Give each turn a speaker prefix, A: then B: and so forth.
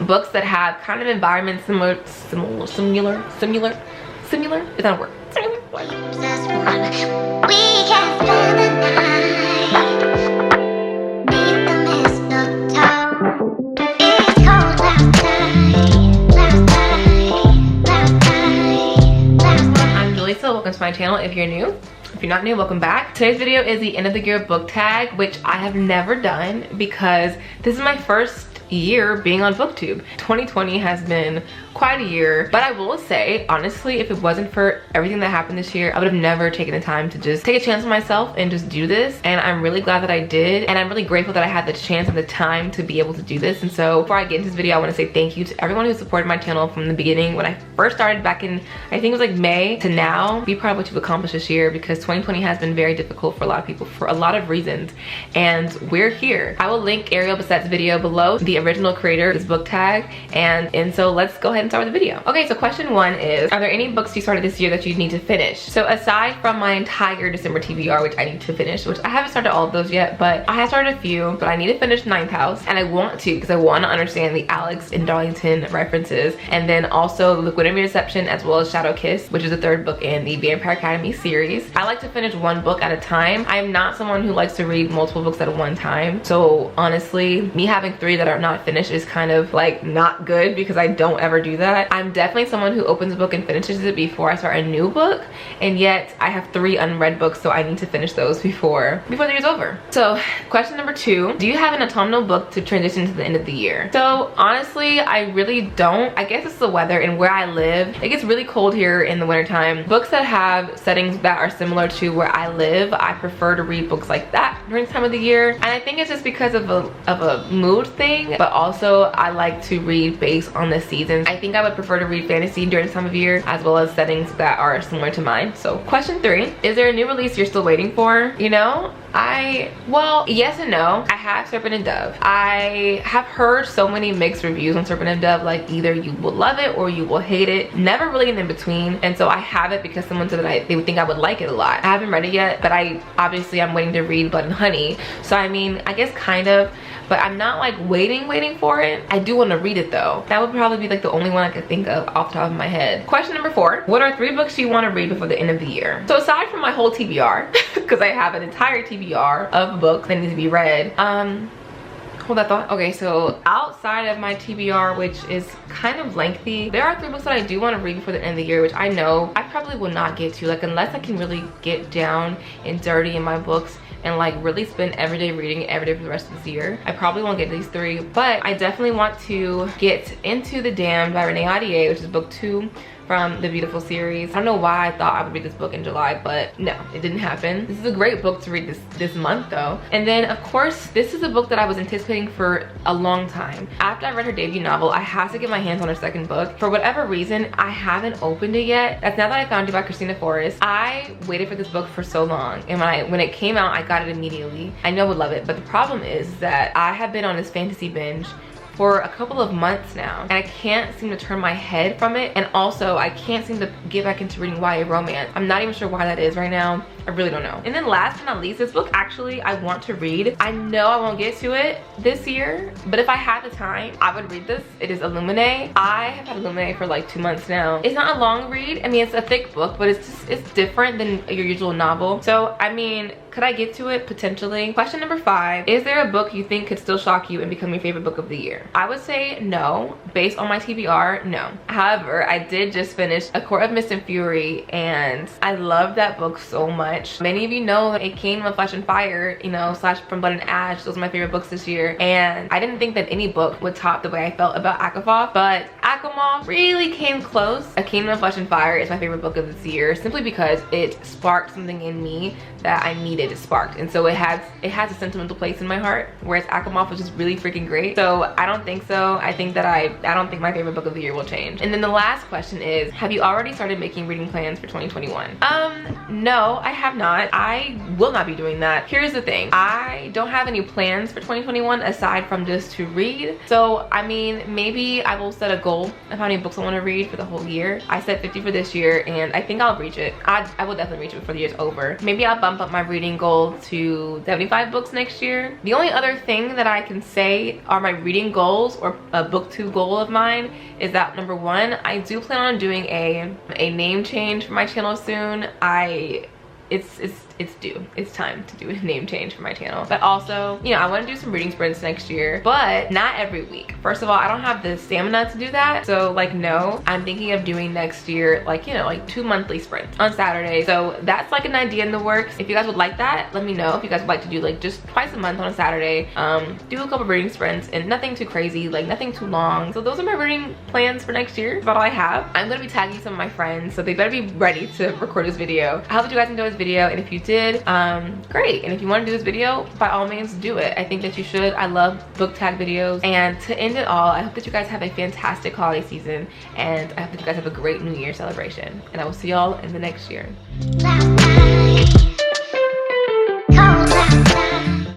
A: books that have kind of environments similar, it's not a word. So welcome to my channel if you're new. If you're not new, welcome back. Today's video is the end of the year book tag, which I have never done because this is my first year being on Booktube. 2020 has been quite a year, but I will say honestly, if it wasn't for everything that happened this year, I would have never taken the time to just take a chance on myself and just do this, and I'm really glad that I did, and I'm really grateful that I had the chance and the time to be able to do this. And so before I get into this video, I want to say thank you to everyone who supported my channel from the beginning when I first started back in, I think it was like May, to now. Be proud of what you've accomplished this year, because 2020 has been very difficult for a lot of people for a lot of reasons, and we're here. I will link Ariel Bassett's video below, the original creator of this book tag, and so let's go ahead and start with the video. Okay, so question one is, are there any books you started this year that you need to finish? So aside from my entire December TBR, which I need to finish, which I haven't started all of those yet, but I have started a few, but I need to finish Ninth House, and I want to because I want to understand the Alex and Darlington references, and then also Liquid and Reception, as well as Shadow Kiss, which is the third book in the Vampire Academy series. I like to finish one book at a time. I'm not someone who likes to read multiple books at one time, so honestly, me having 3 that are not finished is kind of like not good because I don't ever do that. I'm definitely someone who opens a book and finishes it before I start a new book, and yet I have 3 unread books, so I need to finish those before the year's over. So question number 2, do you have an autumnal book to transition to the end of the year? So honestly, I really don't. I guess it's the weather and where I live. It gets really cold here in the wintertime. Books that have settings that are similar to where I live, I prefer to read books like that during this time of the year, and I think it's just because of a mood thing, but also I like to read based on the seasons. I think I would prefer to read fantasy during this time of year, as well as settings that are similar to mine. So question 3, is there a new release you're still waiting for? You know, well, yes and no. I have Serpent and Dove. I have heard so many mixed reviews on Serpent and Dove, like either you will love it or you will hate it, never really an in between. And so I have it because someone said that they would think I would like it a lot. I haven't read it yet, but I'm waiting to read Blood and Honey. So I mean, I guess kind of, but I'm not like waiting for it. I do want to read it though. That would probably be like the only one I could think of off the top of my head. Question number 4, what are 3 books you want to read before the end of the year? So aside from my whole TBR, because I have an entire TBR of books that need to be read, hold that thought. Okay, so outside of my TBR, which is kind of lengthy, there are 3 books that I do want to read before the end of the year, which I know I probably will not get to, like unless I can really get down and dirty in my books and like really spend every day reading every day for the rest of this year. I probably won't get these 3, but I definitely want to get into The Damned by Renee Ahdieh, which is book 2 from the Beautiful series. I don't know why I thought I would read this book in July, but no, it didn't happen. This is a great book to read this month though. And then of course, this is a book that I was anticipating for a long time. After I read her debut novel, I had to get my hands on her second book. For whatever reason, I haven't opened it yet. That's Now That I Found You by Christina Forrest. I waited for this book for so long, and when it came out, I got it immediately. I know I would love it, but the problem is that I have been on this fantasy binge for a couple of months now, and I can't seem to turn my head from it, and also I can't seem to get back into reading YA romance. I'm not even sure why that is right now. I really don't know. And then last but not least, this book actually I want to read. I know I won't get to it this year, but if I had the time, I would read this. It is Illuminae. I have had Illuminae for like 2 months now. It's not a long read. I mean, it's a thick book, but it's different than your usual novel. So I mean, could I get to it? Potentially. Question number 5, is there a book you think could still shock you and become your favorite book of the year? I would say no. Based on my TBR, no. However, I did just finish A Court of Mist and Fury, and I love that book so much. Many of you know that it came from Flesh and Fire, you know, / From Blood and Ash. Those are my favorite books this year, and I didn't think that any book would top the way I felt about Akamoth, but Akamoth really came close. A Kingdom of Flesh and Fire is my favorite book of this year, simply because it sparked something in me that I needed sparked, and so it has a sentimental place in my heart, whereas Akamoth was just really freaking great. So I don't think so. I think that I don't think my favorite book of the year will change. And then the last question is, have you already started making reading plans for 2021? No, I have not. I will not be doing that. Here's the thing, I don't have any plans for 2021 aside from just to read. So I mean, maybe I will set a goal of how many books I want to read for the whole year. I said 50 for this year, and I think I'll reach it. I will definitely reach it before the year's over. Maybe I'll bump up my reading goal to 75 books next year. The only other thing that I can say are my reading goals, or a booktube goal of mine, is that number one, I do plan on doing a name change for my channel soon. It's due. It's time to do a name change for my channel. But also, you know, I want to do some reading sprints next year, but not every week. First of all, I don't have the stamina to do that. So like, no, I'm thinking of doing next year, like, you know, like 2 monthly sprints on Saturday. So that's like an idea in the works. If you guys would like that, let me know. If you guys would like to do like just twice a month on a Saturday, do a couple reading sprints, and nothing too crazy, like nothing too long. So those are my reading plans for next year. That's about all I have. I'm gonna be tagging some of my friends, so they better be ready to record this video. I hope that you guys enjoyed this video, and if you did, great. And if you want to do this video, by all means do it. I think that you should. I love book tag videos. And to end it all, I hope that you guys have a fantastic holiday season, and I hope that you guys have a great New Year celebration, and I will see y'all in the next year.